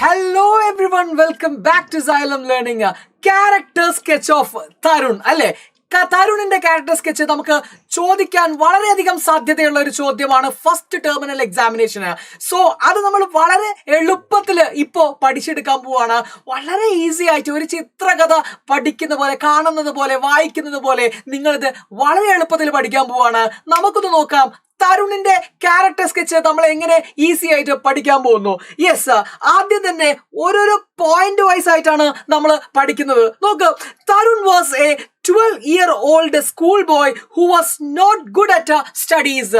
Hello everyone, welcome back to Xylem Learning. Character sketch of Tarun. അല്ലേ, തരുണിന്റെ character sketch നമുക്ക് ചോദിക്കാൻ വളരെയധികം സാധ്യതയുള്ള ഒരു ചോദ്യമാണ് ഫസ്റ്റ് ടെർമിനൽ എക്സാമിനേഷന്. സോ അത് നമ്മൾ വളരെ എളുപ്പത്തിൽ ഇപ്പോൾ പഠിച്ചെടുക്കാൻ പോവാണ്. വളരെ ഈസി ആയിട്ട് ഒരു ചിത്രകഥ പഠിക്കുന്ന പോലെ, കാണുന്നത് പോലെ, വായിക്കുന്നത് പോലെ നിങ്ങളിത് വളരെ എളുപ്പത്തിൽ പഠിക്കാൻ പോവാണ്. നമുക്കൊന്ന് നോക്കാം തരുണിന്റെ ക്യാരക്ടർ സ്കെച്ച് നമ്മൾ എങ്ങനെ ഈസി ആയിട്ട് പഠിക്കാൻ പോകുന്നു. യെസ്, ആദ്യം തന്നെ ഓരോരോ പോയിന്റ് വൈസ് ആയിട്ടാണ് നമ്മൾ പഠിക്കുന്നത്. നോക്ക്, Tarun was A 12-year-old school boy who was not good at studies.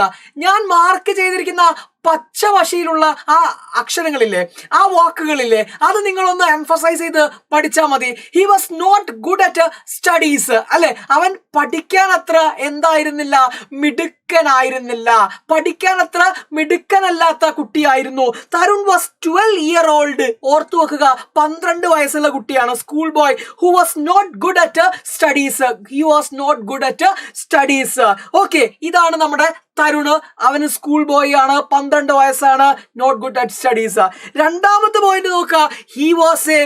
ഞാൻ മാർക്ക് ചെയ്തിരിക്കുന്ന പച്ചവശയിലുള്ള ആ അക്ഷരങ്ങളില്ലേ, ആ വാക്കുകളില്ലേ, അത് നിങ്ങളൊന്ന് എംഫസൈസ് ചെയ്ത് പഠിച്ചാൽ മതി. He was not good at studies. അല്ലെ, അവൻ പഠിക്കാൻ അത്ര എന്തായിരുന്നില്ല, മിടുക്കനായിരുന്നില്ല, പഠിക്കാൻ അത്ര മിടുക്കനല്ലാത്ത കുട്ടിയായിരുന്നു. Tarun was 12-year-old. ഓർത്തു വെക്കുക, 12 വയസ്സുള്ള കുട്ടിയാണ്. School boy who was not good at studies. He was not good at studies. Okay, ഇതാണ് നമ്മുടെ തരുണ്. അവന് സ്കൂൾ ബോയ് ആണ്, 12 വയസ്സാണ്, നോട്ട് ഗുഡ് അറ്റ് സ്റ്റഡീസ്. രണ്ടാമത്തെ പോയിന്റ് നോക്കുക, he was a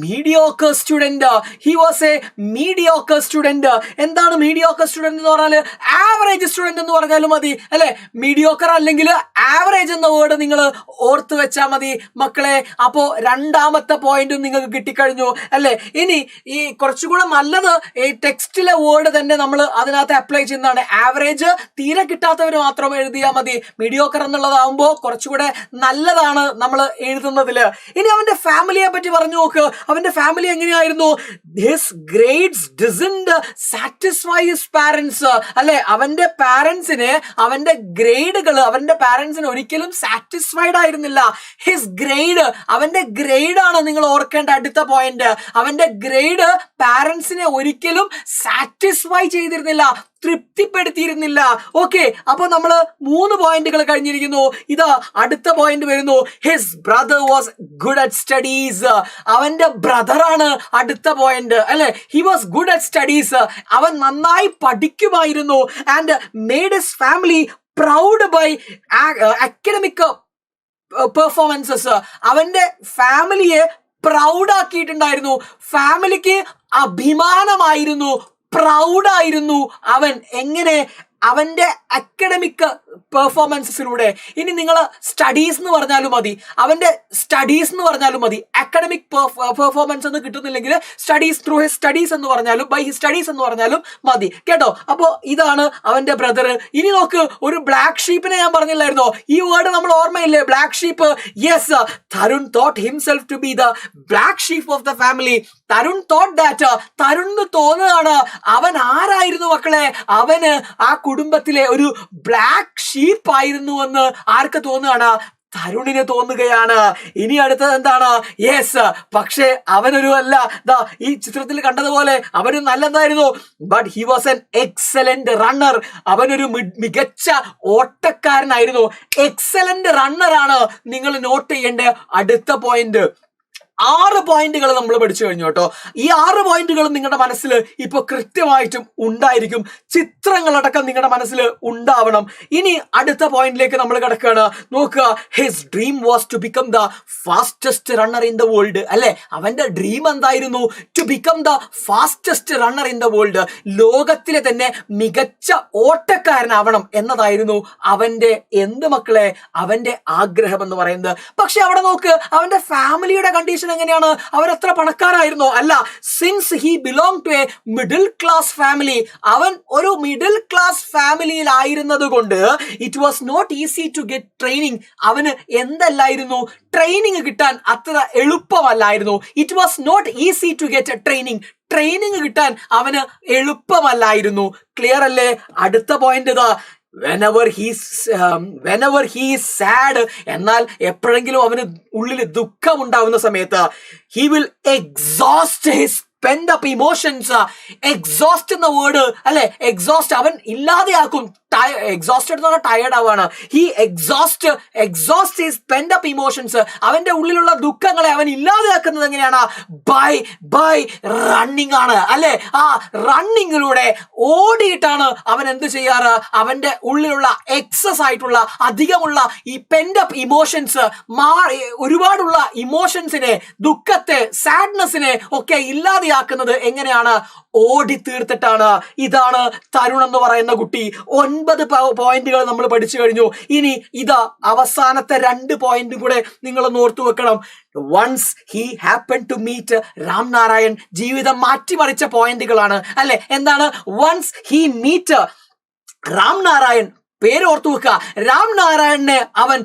mediocre student. He was a mediocre student. എന്താണ് mediocre student എന്ന് പറഞ്ഞാൽ? ആവറേജ് സ്റ്റുഡന്റ് എന്ന് പറഞ്ഞാലും മതി, അല്ലെ. മീഡിയോക്കർ അല്ലെങ്കിൽ ആവറേജ് എന്ന വേർഡ് നിങ്ങൾ ഓർത്ത് വെച്ചാൽ മതി മക്കളെ. അപ്പോ രണ്ടാമത്തെ പോയിന്റും നിങ്ങൾക്ക് കിട്ടിക്കഴിഞ്ഞു, അല്ലെ. ഇനി ഈ കുറച്ചുകൂടെ നല്ലത് ഈ ടെക്സ്റ്റിലെ വേർഡ് തന്നെ നമ്മൾ അതിനകത്ത് അപ്ലൈ ചെയ്യുന്നതാണ്. ആവറേജ് തീരെ കിട്ടാത്തവർ മാത്രം എഴുതിയാൽ മതി. മീഡിയോക്കർ എന്നുള്ളതാവുമ്പോൾ കുറച്ചുകൂടെ നല്ലതാണ് നമ്മൾ എഴുതുന്നതിൽ. ഇനി അവന്റെ ഫാമിലിയെ പറ്റി പറഞ്ഞു നോക്ക്. അവന്റെ ഫാമിലി എങ്ങനെയായിരുന്നു? His grades didn't satisfy his parents. അല്ലെ, അവന്റെ പാരന്റ്സിന് അവന്റെ ഗ്രേഡുകൾ അവന്റെ പാരന്റ്സിന് ഒരിക്കലും സാറ്റിസ്ഫൈഡ് ആയിരുന്നില്ല. ഹിസ് ഗ്രേഡ്, അവന്റെ ഗ്രേഡ് ആണ് നിങ്ങൾ ഓർക്കേണ്ട അടുത്ത പോയിന്റ്. അവന്റെ ഗ്രേഡ് പാരന്റ്സിനെ ഒരിക്കലും സാറ്റിസ്ഫൈ ചെയ്തിരുന്നില്ല, തൃപ്തിപ്പെടുത്തിയിരുന്നില്ല. ഓക്കെ, അപ്പൊ നമ്മള് 3 പോയിന്റുകൾ കഴിഞ്ഞിരിക്കുന്നു. ഇതാ അടുത്ത പോയിന്റ് വരുന്നു. His brother was good at studies. അവന്റെ ബ്രദറാണ് അടുത്ത പോയിന്റ്, അല്ലെ. He was good at studies. അവൻ നന്നായി പഠിക്കുമായിരുന്നു. And made his family proud by academic performances. അവന്റെ ഫാമിലിയെ പ്രൗഡ് ആക്കിയിട്ടുണ്ടായിരുന്നു. ഫാമിലിക്ക് അഭിമാനമായിരുന്നു, പ്രൗഡായിരുന്നു അവൻ. എങ്ങനെ? അവന്റെ അക്കാഡമിക് പെർഫോമൻസിലൂടെ. ഇനി നിങ്ങൾ സ്റ്റഡീസ് എന്ന് പറഞ്ഞാലും മതി, അവന്റെ സ്റ്റഡീസ് എന്ന് പറഞ്ഞാലും മതി. അക്കാഡമിക് പെർഫോമൻസ് എന്ന് കിട്ടുന്നില്ലെങ്കിൽ സ്റ്റഡീസ് ത്രൂ ഹിസ് സ്റ്റഡീസ് എന്ന് പറഞ്ഞാലും, ബൈ ഹിസ് സ്റ്റഡീസ് എന്ന് പറഞ്ഞാലും മതി, കേട്ടോ. അപ്പോ ഇതാണ് അവന്റെ ബ്രദർ. ഇനി നോക്ക്, ഒരു ബ്ലാക്ക് ഷീപ്പിനെ ഞാൻ പറഞ്ഞില്ലായിരുന്നോ? ഈ വേർഡ് നമ്മൾ ഓർമ്മയില്ലേ? Black sheep. Yes, Tarun thought himself to be the black sheep of the family. Tarun thought that, തരുണിന് തോന്നുകയാണ് അവൻ ആരായിരുന്നു മക്കളെ? അവന് ആ കുടുംബത്തിലെ ഒരു ബ്ലാക്ക് ഷീപ്പ് ആയിരുന്നു എന്ന് ആർക്ക് തോന്നുകയാണ്? തരുണിനെ തോന്നുകയാണ്. ഇനി അടുത്തത് എന്താണ്? യെസ്, പക്ഷേ അവനൊരു അല്ല, ഈ ചിത്രത്തിൽ കണ്ടതുപോലെ അവന് നല്ലതായിരുന്നു. But he was an excellent runner. അവനൊരു മികച്ച ഓട്ടക്കാരനായിരുന്നു. എക്സലന്റ് റണ്ണർ ആണ് നിങ്ങൾ നോട്ട് ചെയ്യേണ്ട അടുത്ത പോയിന്റ്. 6 പോയിന്റുകൾ നമ്മൾ പഠിച്ചു കഴിഞ്ഞു, കേട്ടോ. ഈ 6 പോയിന്റുകളും നിങ്ങളുടെ മനസ്സിൽ ഇപ്പൊ കൃത്യമായിട്ടും ഉണ്ടായിരിക്കും. ചിത്രങ്ങളടക്കം നിങ്ങളുടെ മനസ്സിൽ ഉണ്ടാവണം. ഇനി അടുത്ത പോയിന്റിലേക്ക് നമ്മൾ കിടക്കുകയാണ്. നോക്കുക, his dream was to become the fastest runner in the world. അല്ലെ, അവന്റെ ഡ്രീം എന്തായിരുന്നു? To become the fastest runner in the world. ലോകത്തിലെ തന്നെ മികച്ച ഓട്ടക്കാരനാവണം എന്നതായിരുന്നു അവന്റെ എന്ത് മക്കളെ? അവന്റെ ആഗ്രഹം എന്ന് പറയുന്നത്. പക്ഷെ അവിടെ നോക്ക്, അവന്റെ ഫാമിലിയുടെ കണ്ടീഷൻ എങ്ങനെയാണ്? അവരത്ര പണക്കാരായിരുന്നോ? അല്ല. Since he belong to a middle class family, അവൻ ഒരു മിഡിൽ ക്ലാസ് ഫാമിലിയിൽ ആയിരുന്നത് കൊണ്ട് it was not easy to get training. അവന് എന്തല്ലായിരുന്നു? ട്രെയിനിങ് കിട്ടാൻ അത്ര എളുപ്പമല്ലായിരുന്നു. It was not easy to get training. Training കിട്ടാൻ അവന് എളുപ്പമല്ലായിരുന്നു. ക്ലിയർ അല്ലേ? അടുത്ത പോയിന്റ് ഇതാ, whenever he is sad, എന്നാൽ എപ്പോഴെങ്കിലും അവന് ഉള്ളിൽ ദുഃഖം ഉണ്ടാവുന്ന സമയത്ത് he will exhaust his pent up emotions. Exhaust എന്ന വേർഡ്, അല്ലെ, എക്സോസ്റ്റ് അവൻ ഇല്ലാതെയാക്കും, എക്സോസ്റ്റഡ് എന്ന് പറഞ്ഞാൽ ടയർഡ് ആവാണ്. He exhaust his pent up emotions. അവന്റെ ഉള്ളിലുള്ള ദുഃഖങ്ങളെ അവൻ ഇല്ലാതാക്കുന്നത് എങ്ങനെയാണ്? ബൈ റണ്ണിങ് ആണ് അല്ലെ. ആ റണ്ണിങ്ങിലൂടെ ഓടിയിട്ടാണ് അവൻ എന്ത് ചെയ്യാറ്? അവന്റെ ഉള്ളിലുള്ള എക്സസ് ആയിട്ടുള്ള അധികമുള്ള ഈ പെൻഡ് അപ്പ് ഇമോഷൻസ്, ഒരുപാടുള്ള ഇമോഷൻസിനെ, ദുഃഖത്തെ, സാഡ്നെസ്സിനെ ഒക്കെ ഇല്ലാതെയാക്കുന്നത് എങ്ങനെയാണ്? ഓടി തീർത്തിട്ടാണ്. ഇതാണ് തരുൺ എന്ന് പറയുന്ന കുട്ടി. 9 പോയിന്റുകൾ നമ്മൾ പഠിച്ചു കഴിഞ്ഞു. ഇനി ഇതാ അവസാനത്തെ 2 പോയിന്റും കൂടെ നിങ്ങൾ ഓർത്തു വെക്കണം. Once he happen to meet Ram Narayan. ജീവിതം മാറ്റിമറിച്ച പോയിന്റുകളാണ് അല്ലെ. എന്താണ്? Once he meet Ram Narayan. പേര് ഓർത്തു വെക്കുക. രാം നാരായണനെ അവൻ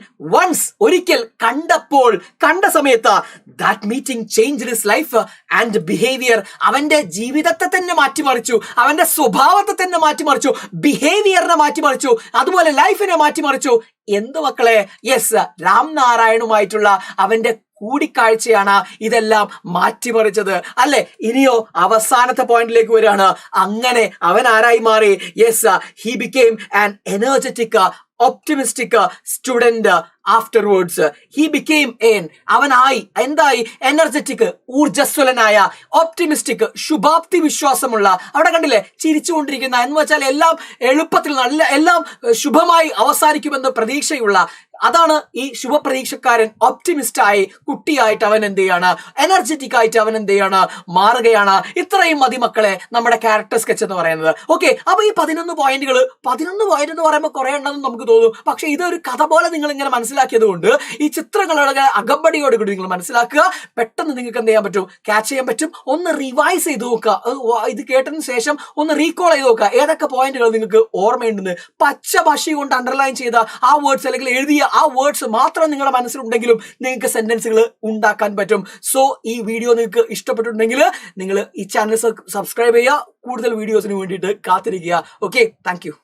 ഒരിക്കൽ കണ്ട സമയത്ത് that meeting changed his life and behaviour. അവന്റെ ജീവിതത്തെ തന്നെ മാറ്റിമറിച്ചു, അവന്റെ സ്വഭാവത്തെ തന്നെ മാറ്റിമറിച്ചു, ബിഹേവിയറിനെ മാറ്റിമറിച്ചു, അതുപോലെ ലൈഫിനെ മാറ്റിമറിച്ചു. എന്ത് മക്കളെ? യെസ്, രാം നാരായണുമായിട്ടുള്ള അവന്റെ കൂടിക്കാഴ്ചയാണ് ഇതെല്ലാം മാറ്റിമറിച്ചത് അല്ലെ. ഇനിയോ അവസാനത്തെ പോയിന്റിലേക്ക് വരികയാണ്. അങ്ങനെ അവൻ ആരായി മാറി? Yes, he became an energetic optimistic student. Afterwards he became അവനായി എന്തായി? എനർജറ്റിക്, ഊർജ്ജസ്വലനായ, ഒപ്റ്റിമിസ്റ്റിക്, ശുഭാപ്തി വിശ്വാസമുള്ള. അവിടെ കണ്ടില്ലേ ചിരിച്ചുകൊണ്ടിരിക്കുന്ന, എന്ന് വെച്ചാൽ എല്ലാം എളുപ്പത്തിൽ എല്ലാം ശുഭമായി അവസാനിക്കുമെന്ന് പ്രതീക്ഷയുള്ള. അതാണ് ഈ ശുഭപ്രതീക്ഷക്കാരൻ. ഒപ്റ്റിമിസ്റ്റ് ആയി കുട്ടിയായിട്ട് അവൻ എന്ത് ചെയ്യാണ്? എനർജറ്റിക് ആയിട്ട് അവൻ എന്ത് ചെയ്യാണ്? മാറുകയാണ്. ഇത്രയും മതി മക്കളെ നമ്മുടെ ക്യാരക്ടർ സ്കെച്ച് എന്ന് പറയുന്നത്. ഓക്കെ, അപ്പൊ ഈ 11 പോയിന്റുകൾ, 11 പോയിന്റ് എന്ന് പറയുമ്പോൾ കുറെ ഉണ്ടെന്ന് നമുക്ക് തോന്നും. പക്ഷെ ഇതൊരു കഥ പോലെ നിങ്ങൾ ഇങ്ങനെ മനസ്സിലാക്കിയത് കൊണ്ട് ഈ ചിത്രങ്ങളുടെ അകമ്പടിയോട് കൂടി നിങ്ങൾ മനസ്സിലാക്കുക. പെട്ടെന്ന് നിങ്ങൾക്ക് എന്ത് ചെയ്യാൻ പറ്റും? ക്യാച്ച് ചെയ്യാൻ പറ്റും. ഒന്ന് റിവൈസ് ചെയ്ത് നോക്കുക. ഇത് കേട്ടതിന് ശേഷം ഒന്ന് റീകോൾ ചെയ്ത് നോക്കുക. ഏതൊക്കെ പോയിന്റുകൾ നിങ്ങൾക്ക് ഓർമ്മയുണ്ടെന്ന്. പച്ച ഭാഷ കൊണ്ട് അണ്ടർലൈൻ ചെയ്ത ആ വേർഡ്സ് അല്ലെങ്കിൽ എഴുതിയ ആ വേർഡ്സ് മാത്രം നിങ്ങളുടെ മനസ്സിലുണ്ടെങ്കിലും നിങ്ങൾക്ക് സെന്റൻസുകൾ ഉണ്ടാക്കാൻ പറ്റും. സോ ഈ വീഡിയോ നിങ്ങൾക്ക് ഇഷ്ടപ്പെട്ടിട്ടുണ്ടെങ്കിൽ നിങ്ങൾ ഈ ചാനൽ സബ്സ്ക്രൈബ് ചെയ്യുക. കൂടുതൽ വീഡിയോസിന് വേണ്ടിയിട്ട് കാത്തിരിക്കുക. Okay, thank you.